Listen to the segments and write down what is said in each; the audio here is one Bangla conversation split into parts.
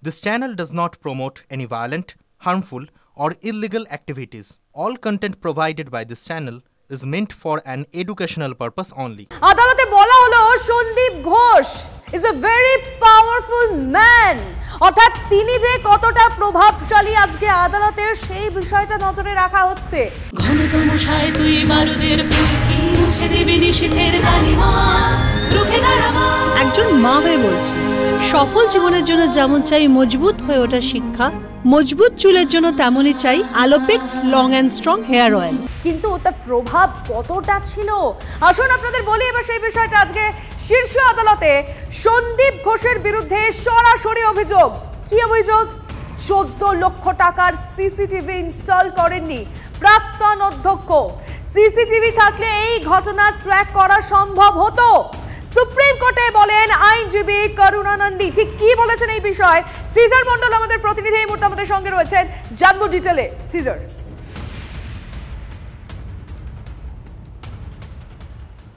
This channel does not promote any violent, harmful, or illegal activities. All content provided by this channel is meant for an educational purpose only. আদালতে বলা হলো Sandeep Ghosh is a very powerful man. অর্থাৎ তিনি যে কতটা প্রভাবশালী আজকে আদালতের সেই বিষয়টা নজরে রাখা হচ্ছে। ঘনতম সায় তুই বারুদের ফুলকি মুছে দেবে নিষেধের কালিমা রুখে দাঁড়াবা। একজন মা হয়ে বলছি, সফল জীবনের জন্য যেমন চাই মজবুত হয়ে ওঠা শিক্ষা, মজবুত চুলের জন্য তেমনই চাই Alopex long and strong hair oil. কিন্তু তার প্রভাব কতটা ছিল আসুন আপনাদের বলি এবার সেই বিষয়টা। আজকে শীর্ষ আদালতে সন্দীপ ঘোষের বিরুদ্ধে সরাসরি অভিযোগ। কি অভিযোগ? 14 লক্ষ টাকার সিসিটিভি ইনস্টল করেননি প্রাক্তন অধ্যক্ষ। সিসিটিভি থাকলে এই ঘটনা ট্র্যাক করা সম্ভব হতো। সুপ্রিম কোর্টে বলেন আইনজীবী করুণানন্দী। ঠিক কি বলেছেন এই বিষয়ে সিজার মন্ডল আমাদের প্রতিনিধি এই মুহূর্তে আমাদের সঙ্গে রয়েছেন, জানবো ডিটেলে। সিজার,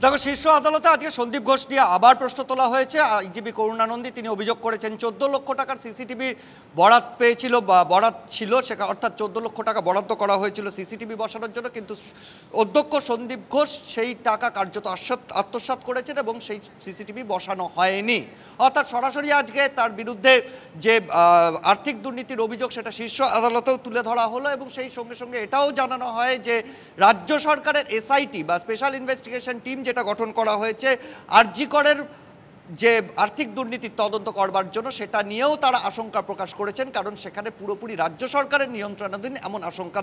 দেখো, শীর্ষ আদালতে আজকে সন্দীপ ঘোষ নিয়ে আবার প্রশ্ন তোলা হয়েছে। আইনজীবী করুণানন্দী তিনি অভিযোগ করেছেন 14 লক্ষ টাকার সিসিটিভি বরাত পেয়েছিল বা বরাত ছিল, সেটা অর্থাৎ 14 লক্ষ টাকা বরাদ্দ করা হয়েছিল সিসিটিভি বসানোর জন্য, কিন্তু অধ্যক্ষ সন্দীপ ঘোষ সেই টাকা কার্যত আত্মসাৎ করেছেন এবং সেই সিসিটিভি বসানো হয়নি। অর্থাৎ সরাসরি আজকে তার বিরুদ্ধে যে আর্থিক দুর্নীতির অভিযোগ সেটা শীর্ষ আদালতেও তুলে ধরা হলো এবং সেই সঙ্গে সঙ্গে এটাও জানানো হয় যে রাজ্য সরকারের এসআইটি বা স্পেশাল ইনভেস্টিগেশন টিম যেটা গঠন করা হয়েছে আরজি করের যে আর্থিক দুর্নীতির তদন্ত করবার জন্য, সেটা নিয়েও তারা আশঙ্কা প্রকাশ করেছেন, কারণ সেখানে পুরোপুরি রাজ্য সরকারের নিয়ন্ত্রণাধীন এমন আশঙ্কা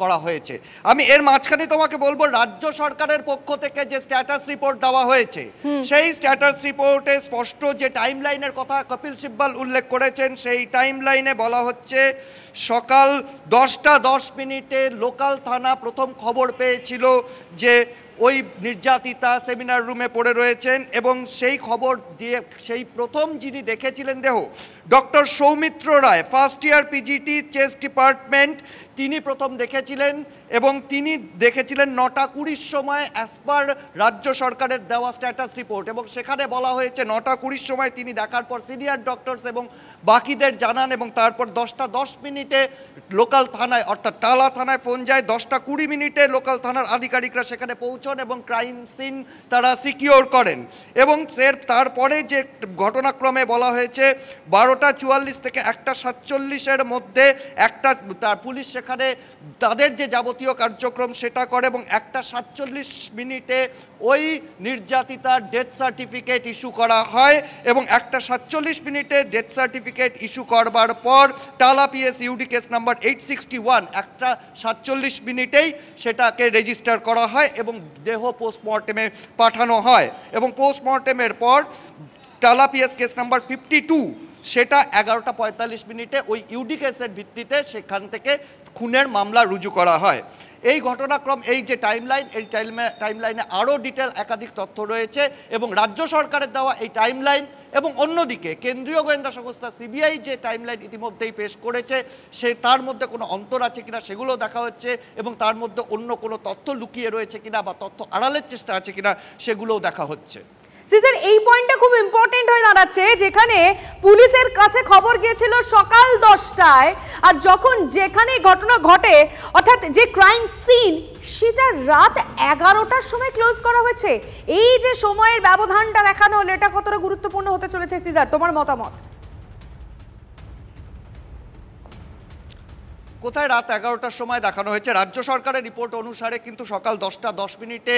করা হয়েছে। আমি এর মাঝখানে তোমাকে বলবো, রাজ্য সরকারের পক্ষ থেকে যে স্ট্যাটাস রিপোর্ট দেওয়া হয়েছে সেই স্ট্যাটাস রিপোর্টে স্পষ্ট যে টাইম লাইনের কথা কপিল সিব্বল উল্লেখ করেছেন, সেই টাইম লাইনে বলা হচ্ছে সকাল 10টা 10 মিনিটে লোকাল থানা প্রথম খবর পেয়েছিল যে ওই নির্যাতিতা সেমিনার রুমে পড়ে রয়েছেন এবং সেই খবর দিয়ে সেই প্রথম যিনি দেখেছিলেন দেহ doctor Soumitra Roy, first year PGT chest department, তিনি প্রথম দেখেছিলেন এবং তিনি দেখেছিলেন 9টা 20 সময় অ্যাজ পার রাজ্য সরকারের দেওয়া স্ট্যাটাস রিপোর্ট। এবং সেখানে বলা হয়েছে 9টা 20 সময় তিনি দেখার পর সিনিয়র ডক্টরস এবং বাকিদের জানান এবং তারপর 10টা 10 মিনিটে লোকাল থানায় অর্থাৎ টালা থানায় ফোন যায়। 10টা 20 মিনিটে লোকাল থানার আধিকারিকরা সেখানে পৌঁছন এবং ক্রাইম সিন তারা সিকিওর করেন। এবং তারপরে যে ঘটনাক্রমে বলা হয়েছে 12টা 44 থেকে 1টা 47-এর মধ্যে তার পুলিশ সেখানে তাদের যে যাবতীয় কার্যক্রম সেটা করে এবং 1টা 47 মিনিটে ওই নির্যাতিতার ডেথ সার্টিফিকেট ইস্যু করা হয় এবং 1টা 47 মিনিটে ডেথ সার্টিফিকেট ইস্যু করবার পর টালা পিএস ইউডি কেস নাম্বার 861 1টা 47 মিনিটেই সেটাকে রেজিস্টার করা হয় এবং দেহ পোস্টমর্টেমে পাঠানো হয় এবং পোস্টমর্টেমের পর টালা পিএস কেস নাম্বার 52 সেটা 11টা 45 মিনিটে ওই ইউডি কেসের ভিত্তিতে সেখান থেকে খুনের মামলা রুজু করা হয়। এই ঘটনাক্রম, এই যে টাইমলাইন, এই টাইমলাইনে আরও ডিটেল একাধিক তথ্য রয়েছে এবং রাজ্য সরকারের দেওয়া এই টাইমলাইন এবং অন্যদিকে কেন্দ্রীয় গোয়েন্দা সংস্থা সিবিআই যে টাইমলাইন ইতিমধ্যেই পেশ করেছে তার মধ্যে কোনো অন্তর আছে কিনা সেগুলো দেখা হচ্ছে এবং তার মধ্যে অন্য কোনো তথ্য লুকিয়ে রয়েছে কিনা বা তথ্য আড়ালের চেষ্টা আছে কিনা সেগুলোও দেখা হচ্ছে। সিজার, এই পয়েন্টটা খুব ইম্পর্টেন্ট হয়ে দাঁড়াচ্ছে, যেখানে পুলিশের কাছে খবর গিয়েছিল সকাল 10টায় আর যখন যেখানে ঘটনা ঘটে অর্থাৎ যে ক্রাইম সিন সেটা রাত 11টার সময় ক্লোজ করা হয়েছে। এই যে সময়ের ব্যবধানটা দেখানো হলো এটা কতটা গুরুত্বপূর্ণ হতে চলেছে সিজার, তোমার মতামত? কোথায় রাত 11টার সময় দেখানো হয়েছে? রাজ্য সরকারের রিপোর্ট অনুসারে কিন্তু সকাল 10টা 10 মিনিটে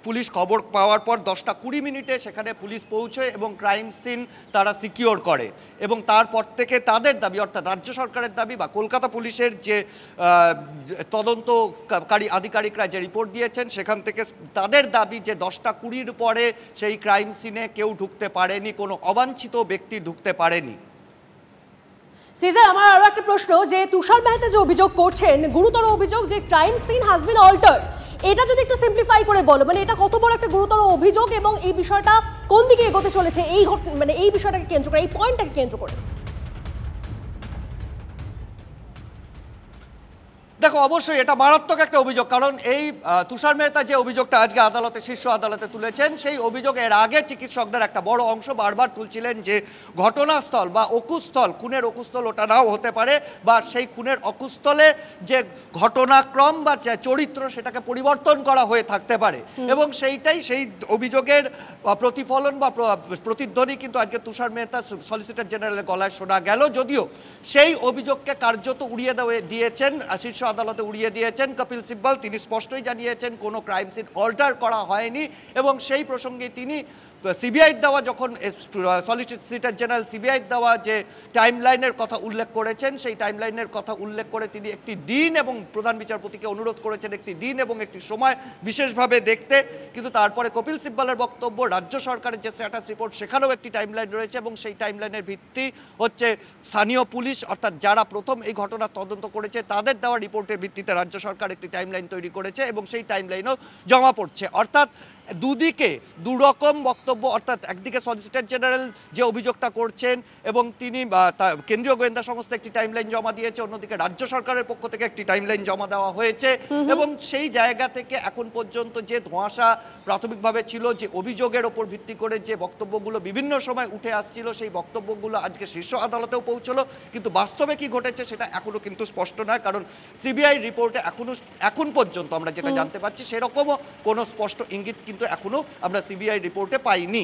পুলিশ খবর পাওয়ার পর 10টা 20 মিনিটে সেখানে পুলিশ পৌঁছয় এবং ক্রাইম সিন তারা সিকিওর করে এবং তারপর থেকে তাদের দাবি অর্থাৎ রাজ্য সরকারের দাবি বা কলকাতা পুলিশের যে তদন্তকারী আধিকারিকরা যে রিপোর্ট দিয়েছেন সেখান থেকে তাদের দাবি যে 10টা 20-র পরে সেই ক্রাইম সিনে কেউ ঢুকতে পারেনি, কোনো অবাঞ্ছিত ব্যক্তি ঢুকতে পারেনি। সিজার, আমার আরো একটা প্রশ্ন, যে তুষার মেহতা যে অভিযোগ করছেন গুরুতর অভিযোগ যে crime scene has been altered, এটা যদি একটু সিম্পলিফাই করে বলো, মানে এটা কত বড় একটা গুরুতর অভিযোগ এবং এই বিষয়টা কোন দিকে এগোতে চলেছে এই বিষয়টাকে কেন্দ্র করে, এই পয়েন্টটাকে কেন্দ্র করে? দেখো অবশ্যই এটা মারাত্মক একটা অভিযোগ, কারণ এই তুষার মেহতা যে অভিযোগটা আজকে আদালতে শীর্ষ আদালতে তুলেছেন, সেই অভিযোগ এর আগে চিকিৎসকদের একটা বড় অংশ বারবার তুলছিলেন যে ঘটনাস্থল বা অকুস্থল, খুনের অকুস্থল ওটা নাও হতে পারে, বা সেই খুনের অকুস্থলে যে ঘটনাক্রম বা চরিত্র সেটাকে পরিবর্তন করা হয়ে থাকতে পারে, এবং সেইটাই সেই অভিযোগের প্রতিফলন বা প্রতিধ্বনি কিন্তু আজকে তুষার মেহতা সলিসিটর জেনারেলের গলায় শোনা গেল। যদিও সেই অভিযোগকে কার্যত উড়িয়ে দিয়েছেন, শীর্ষ আদালতে উড়িয়ে দিয়েছেন কপিল সিব্বল। তিনি স্পষ্টই জানিয়েছেন কোনো ক্রাইম সিন অল্টার করা হয়নি, এবং সেই প্রসঙ্গে তিনি সিবিআই দেওয়া, যখন সলিসিটর জেনারেল সিবিআই দেওয়া যে টাইমলাইনের কথা উল্লেখ করেছেন, সেই টাইমলাইনের কথা উল্লেখ করে তিনি একটি দিন এবং প্রধান বিচারপতিকে অনুরোধ করেছেন একটি দিন এবং একটি সময় বিশেষভাবে দেখতে। কিন্তু তারপরে কপিল সিব্বলের বক্তব্য, রাজ্য সরকারের যে স্ট্যাটাস রিপোর্ট সেখানেও একটি টাইমলাইন রয়েছে, এবং সেই টাইমলাইনের ভিত্তি হচ্ছে স্থানীয় পুলিশ, অর্থাৎ যারা প্রথম এই ঘটনা তদন্ত করেছে তাদের দেওয়া রিপোর্টের ভিত্তিতে রাজ্য সরকার একটি টাইমলাইন তৈরি করেছে, এবং সেই টাইমলাইনও জমা পড়ছে। অর্থাৎ দুদিকে দুরকম বক্তব্য, অর্থাৎ একদিকে সলিসিটর জেনারেল যে অভিযোগটা করছেন এবং তিনি কেন্দ্রীয় গোয়েন্দা সংস্থা একটি টাইমলাইন জমা দিয়েছে, অন্যদিকে রাজ্য সরকারের পক্ষ থেকে একটি টাইমলাইন জমা দেওয়া হয়েছে, এবং সেই জায়গা থেকে এখন পর্যন্ত যে ধোঁয়াশা প্রাথমিকভাবে ছিল, যে অভিযোগের ওপর ভিত্তি করে যে বক্তব্যগুলো বিভিন্ন সময় উঠে আসছিল, সেই বক্তব্যগুলো আজকে শীর্ষ আদালতেও পৌঁছলো, কিন্তু বাস্তবে কি ঘটেছে সেটা এখনো কিন্তু স্পষ্ট নয়, কারণ সিবিআই রিপোর্টে এখন পর্যন্ত আমরা যেটা জানতে পারছি সেরকমও কোনো স্পষ্ট ইঙ্গিত কিন্তু এখনো আমরা সিবিআই রিপোর্টে পাইনি।